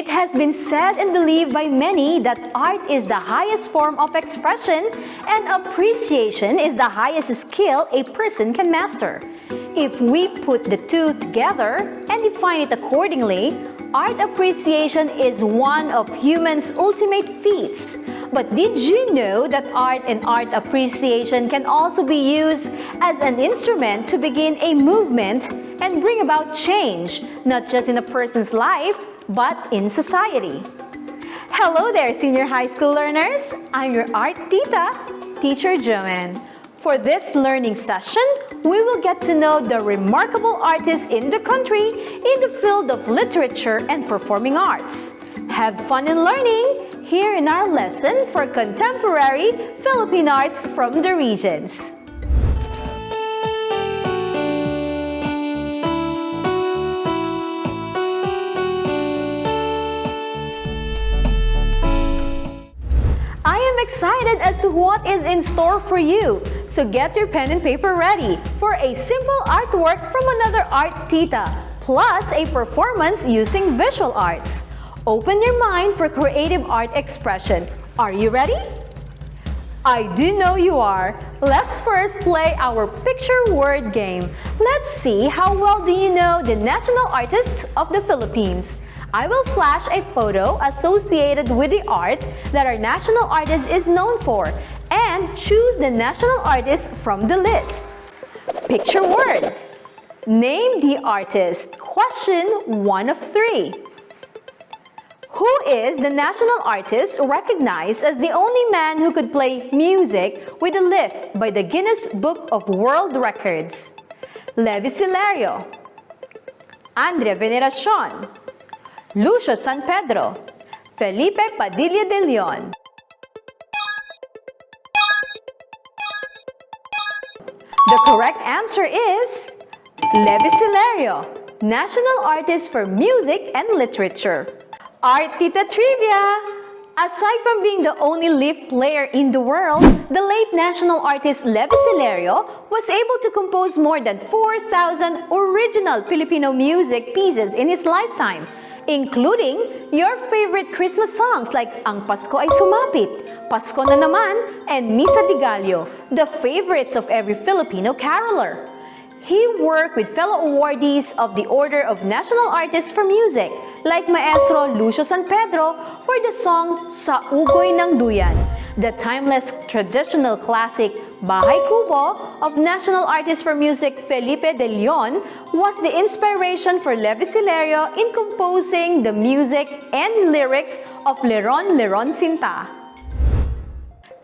It has been said and believed by many that art is the highest form of expression and appreciation is the highest skill a person can master. If we put the two together and define it accordingly, art appreciation is one of humans' ultimate feats. But did you know that art and art appreciation can also be used as an instrument to begin a movement and bring about change, not just in a person's life, but in society? Hello there, senior high school learners! I'm your art tita, Teacher Joanne. For this learning session, we will get to know the remarkable artists in the country in the field of literature and performing arts. Have fun in learning here in our lesson for contemporary Philippine arts from the regions. I am excited as to what is in store for you. So get your pen and paper ready for a simple artwork from another art tita, plus a performance using visual arts. Open your mind for creative art expression. Are you ready? I do know you are. Let's first play our picture word game. Let's see how well do you know the national artists of the Philippines. I will flash a photo associated with the art that our national artist is known for and choose the national artist from the list. Picture word. Name the artist. Question 1 of 3. Who is the national artist recognized as the only man who could play music with a lift by the Guinness Book of World Records? Levi Silerio, Andre Veneracion, Lucio San Pedro, Felipe Padilla de Leon. The correct answer is Levi Silerio, national artist for music and literature. Art Tita Trivia! Aside from being the only lift player in the world, the late national artist Levi Silerio was able to compose more than 4,000 original Filipino music pieces in his lifetime, including your favorite Christmas songs like Ang Pasko Ay Sumapit, Pasko Na Naman, and Misa de Gallo, the favorites of every Filipino caroler. He worked with fellow awardees of the Order of National Artists for Music, like Maestro Lucio San Pedro for the song Sa Ugoy ng Duyan, the timeless traditional classic Bahay Kubo of National Artist for Music Felipe de Leon was the inspiration for Levi Silerio in composing the music and lyrics of Leron Leron Sinta.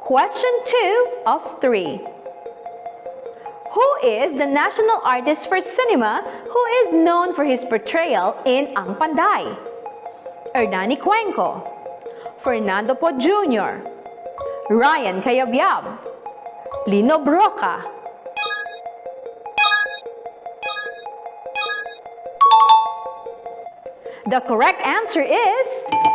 Question 2 of 3. Who is the national artist for cinema who is known for his portrayal in Ang Panday? Hernani Cuenco, Fernando Po Jr., Ryan Cayabyab, Lino Broca. The correct answer is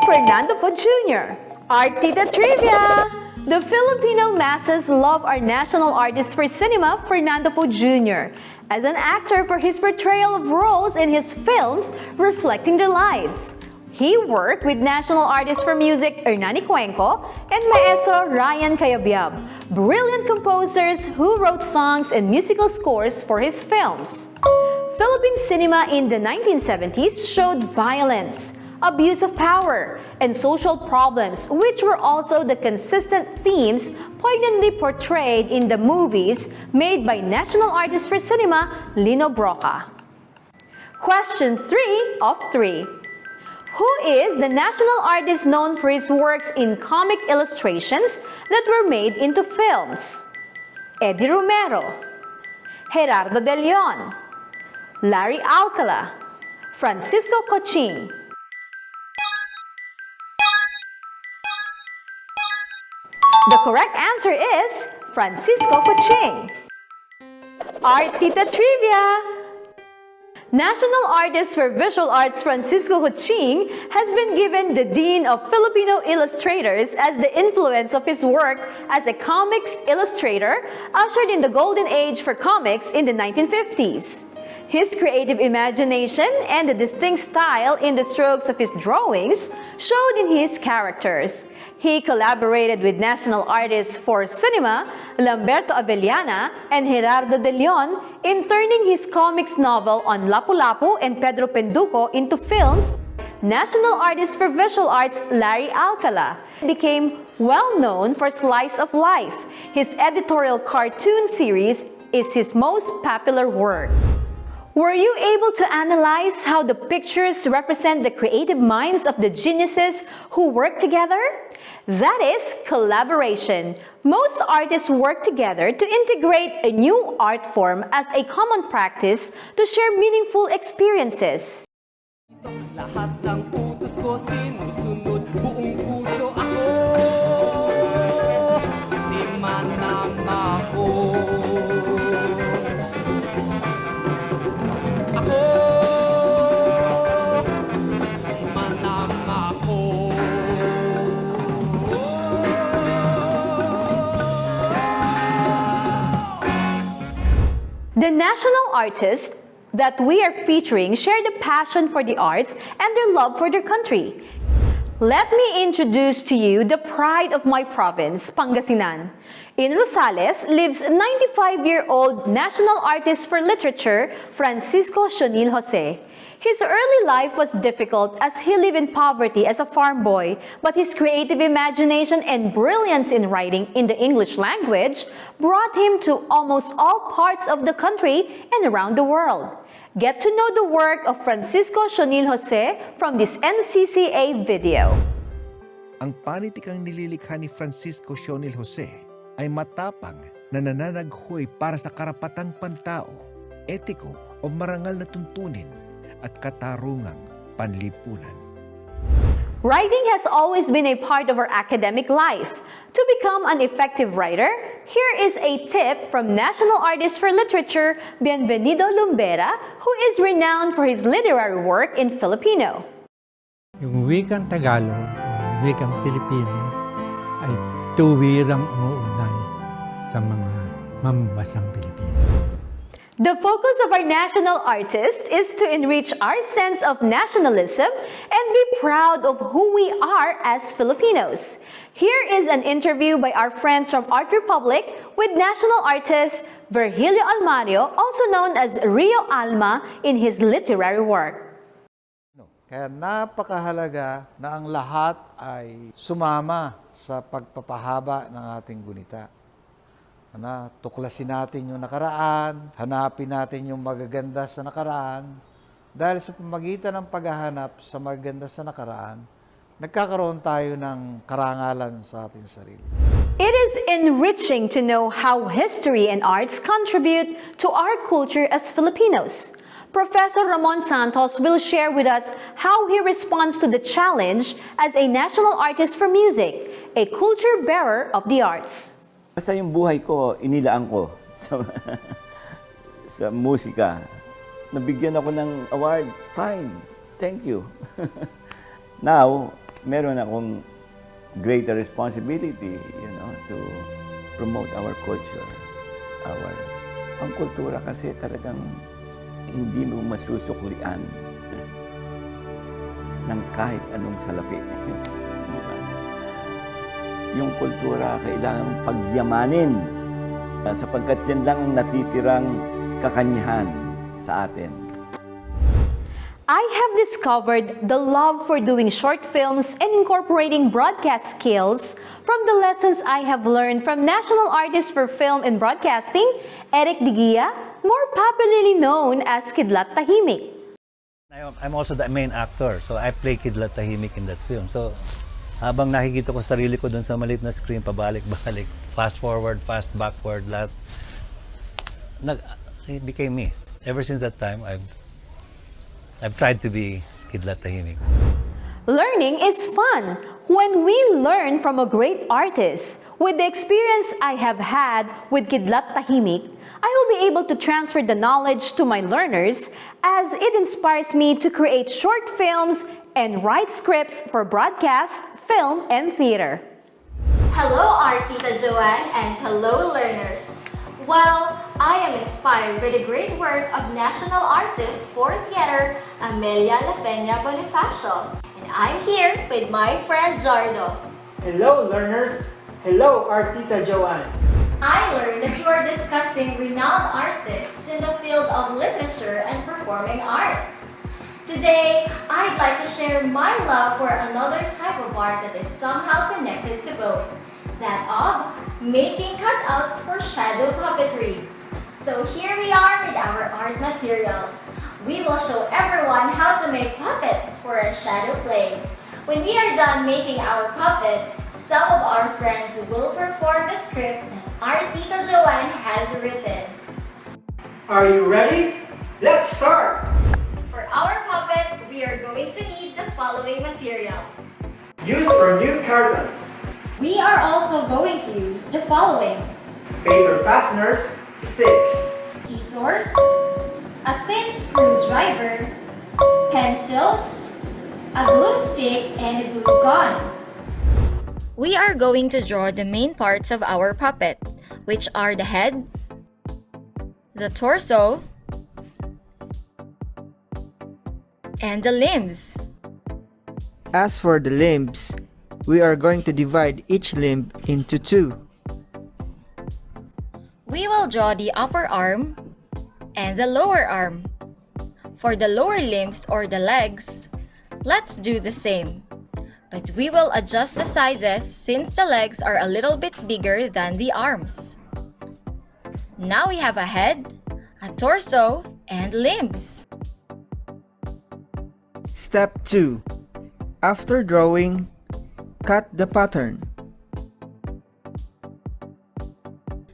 Fernando Po Jr. Art Tita Trivia! The Filipino masses love our national artist for cinema, Fernando Po Jr., as an actor for his portrayal of roles in his films reflecting their lives. He worked with national artists for music Hernani Cuenco and Maestro Ryan Cayabyab, brilliant composers who wrote songs and musical scores for his films. Philippine cinema in the 1970s showed violence, abuse of power, and social problems, which were also the consistent themes poignantly portrayed in the movies made by national artist for cinema, Lino Broca. Question 3 of 3. Who is the national artist known for his works in comic illustrations that were made into films? Eddie Romero, Gerardo de Leon, Larry Alcala, Francisco Coching. The correct answer is Francisco Coching. Art Tita Trivia! National Artist for Visual Arts Francisco Coching has been given the Dean of Filipino Illustrators as the influence of his work as a comics illustrator ushered in the golden age for comics in the 1950s. His creative imagination and the distinct style in the strokes of his drawings showed in his characters. He collaborated with national artists for cinema, Lamberto Avellana and Gerardo de Leon, in turning his comics novel on Lapu-Lapu and Pedro Penduko into films. National artist for visual arts Larry Alcala became well known for Slice of Life. His editorial cartoon series is his most popular work. Were you able to analyze how the pictures represent the creative minds of the geniuses who work together? That is collaboration. Most artists work together to integrate a new art form as a common practice to share meaningful experiences. Lahat ng utos ko sinusunod, buong puso ako. Si Manang ako. Ako. Si Manang ako. The national artists that we are featuring share the passion for the arts and their love for their country. Let me introduce to you the pride of my province, Pangasinan. In Rosales lives 95-year-old national artist for literature, Francisco Sionil Jose. His early life was difficult as he lived in poverty as a farm boy, but his creative imagination and brilliance in writing in the English language brought him to almost all parts of the country and around the world. Get to know the work of Francisco Sionil Jose from this NCCA video. Ang panitikang nililikha ni Francisco Sionil Jose ay matapang na nananaghoy para sa karapatang pantao, etiko o marangal na tuntunin at katarungang panlipunan. Writing has always been a part of our academic life. To become an effective writer, here is a tip from National Artist for Literature, Bienvenido Lumbera, who is renowned for his literary work in Filipino. Yung wikang Tagalog, wikang Filipino, ay tuwirang umuunay sa mga mambasang Pilipino. The focus of our national artist is to enrich our sense of nationalism and be proud of who we are as Filipinos. Here is an interview by our friends from Art Republic with national artist Virgilio Almario, also known as Rio Alma, in his literary work. Kaya napakahalaga na ang lahat ay sumama sa pagpapahaba ng ating gunita. Tuklasin natin yung nakaraan, hanapin natin yung magaganda sa nakaraan. Dahil sa pamagitan ng paghahanap sa magaganda sa nakaraan, nagkakaroon tayo ng karangalan sa ating sarili. It is enriching to know how history and arts contribute to our culture as Filipinos. Professor Ramon Santos will share with us how he responds to the challenge as a national artist for music, a culture bearer of the arts. Basta yung buhay ko, inilaan ko sa musika. Nabigyan ako ng award, fine, thank you. Now, meron akong greater responsibility, to promote our culture. Ang kultura kasi talagang hindi mo masusuklian ng kahit anong salapi. Yung kultura kailangan pagyamanin sapagkat yan lang ang natitirang kakanyahan sa atin. I have discovered the love for doing short films and incorporating broadcast skills from the lessons I have learned from national artist for film and broadcasting, Eric Digia, more popularly known as Kidlat Tahimik. I'm also the main actor, so I play Kidlat Tahimik in that film. So, habang nakikita ko sarili ko doon sa maliit na screen, pabalik-balik, fast forward, fast backward, lahat, it became me. Ever since that time, I've tried to be Kidlat Tahimik. Learning is fun when we learn from a great artist. With the experience I have had with Kidlat Tahimik, I will be able to transfer the knowledge to my learners as it inspires me to create short films and write scripts for broadcast, film, and theater. Hello, Artita Joanne, and hello, learners. Well, I am inspired by the great work of national artist for theater Amelia La Peña Bonifacio. And I'm here with my friend Jardo. Hello, learners! Hello, our Tita Joanne! I learned that you are discussing renowned artists in the field of literature and performing arts. Today, I'd like to share my love for another type of art that is somehow connected to both, that of making cutouts for shadow puppetry. So here we are with our art materials. We will show everyone how to make puppets for a shadow play. When we are done making our puppet, some of our friends will perform the script that our Tita Joanne has written. Are you ready? Let's start! For our puppet, we are going to need the following materials. Use for new cartons. We are also going to use the following: Paper fasteners, sticks, scissors, a thin screwdriver, pencils, a glue stick, and a glue gun. We are going to draw the main parts of our puppet, which are the head, the torso, and the limbs. As for the limbs, we are going to divide each limb into two. We will draw the upper arm and the lower arm. For the lower limbs or the legs, let's do the same. But we will adjust the sizes since the legs are a little bit bigger than the arms. Now we have a head, a torso, and limbs. Step 2. After drawing, cut the pattern.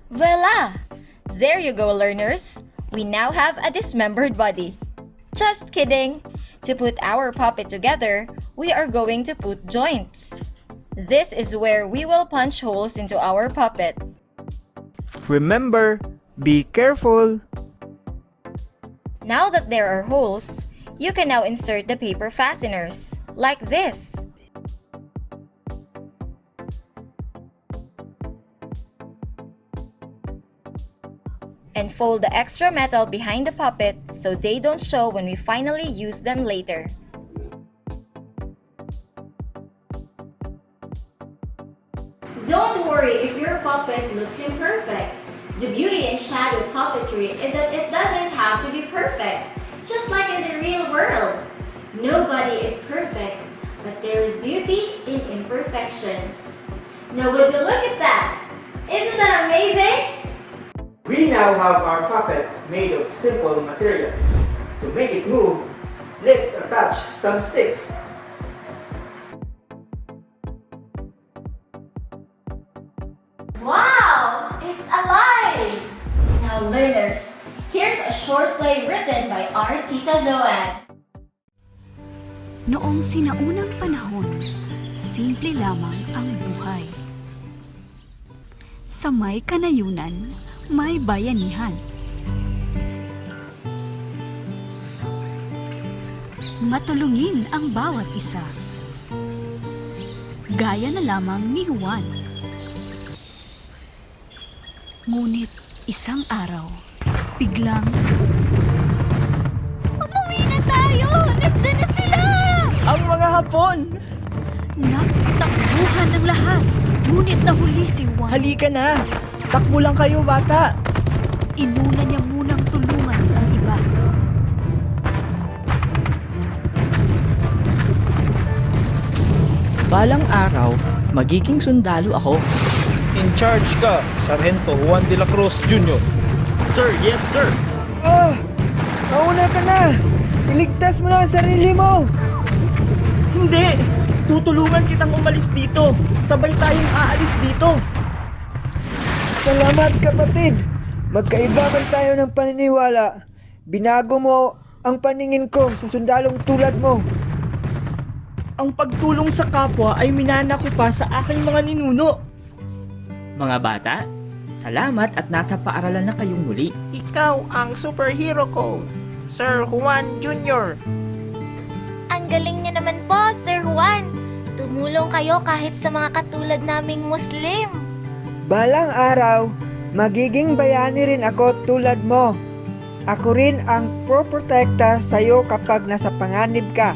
Voila! There you go, learners. We now have a dismembered body. Just kidding! To put our puppet together, we are going to put joints. This is where we will punch holes into our puppet. Remember, be careful! Now that there are holes, you can now insert the paper fasteners, like this. And fold the extra metal behind the puppet so they don't show when we finally use them later. Don't worry if your puppet looks imperfect. The beauty in shadow puppetry is that it doesn't have to be perfect, just like in the real world. Nobody is perfect, but there is beauty in imperfections. Now would you look at that? Isn't that amazing? We now have our puppet made of simple materials. To make it move, let's attach some sticks. Wow! It's alive! Now learners, here's a short play written by our Tita Joanne. Noong sinaunang panahon, simple lamang ang buhay. Sa may kanayunan, may bayanihan. Matulungin ang bawat isa. Gaya na lamang ni Juan. Ngunit isang araw, biglang, umuwi na tayo! Nandiyan na sila! Ang mga Hapon! Nagsitakbuhan ng lahat, ngunit nahuli si Juan. Halika na! Takbo lang kayo, bata! Inuna niya munang tulungan ang iba. Balang araw, magiging sundalo ako. In charge ka, Sargento Juan de la Cruz Jr. Sir, yes sir! Oh! Mauna ka na! Iligtas mo na ang sarili mo! Hindi! Tutulungan kitang umalis dito! Sabay tayong aalis dito! Salamat kapatid! Magkaiba man tayo ng paniniwala. Binago mo ang paningin ko sa sundalong tulad mo. Ang pagtulong sa kapwa ay minana ko pa sa aking mga ninuno. Mga bata, salamat at nasa paaralan na kayong muli. Ikaw ang superhero ko, Sir Juan Jr. Ang galing niya naman po, Sir Juan. Tumulong kayo kahit sa mga katulad naming Muslim. Balang araw, Magiging bayani rin ako tulad mo. Ako rin ang poprotekta sa'yo kapag nasa panganib ka.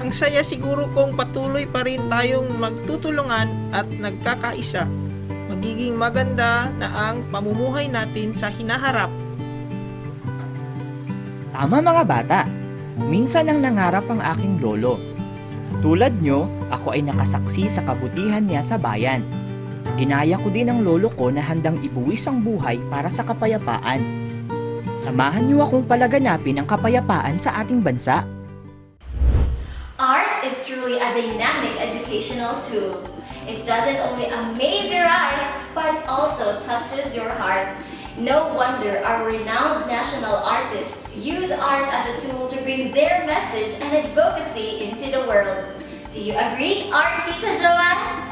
Ang saya siguro kung patuloy pa rin tayong magtutulungan at nagkakaisa. Magiging maganda na ang pamumuhay natin sa hinaharap. Tama mga bata, minsan ang nangarap ang aking lolo. Tulad nyo, ako ay nakasaksi sa kabutihan niya sa bayan. Ginaya ko din ang lolo ko na handang ibuwis ang buhay para sa kapayapaan. Samahan niyo akong palaganapin ang kapayapaan sa ating bansa. Art is truly a dynamic educational tool. It doesn't only amaze your eyes, but also touches your heart. No wonder our renowned national artists use art as a tool to bring their message and advocacy into the world. Do you agree, Art Tita Joanne?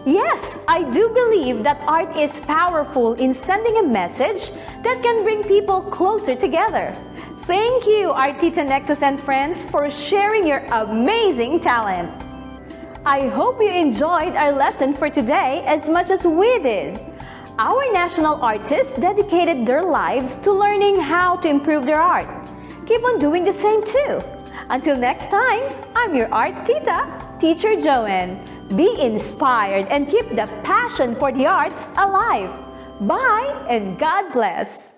Yes, I do believe that art is powerful in sending a message that can bring people closer together. Thank you, Artita Nexus and friends, for sharing your amazing talent. I hope you enjoyed our lesson for today as much as we did. Our national artists dedicated their lives to learning how to improve their art. Keep on doing the same too. Until next time, I'm your art tita, Teacher Joanne. Be inspired and keep the passion for the arts alive. Bye and God bless.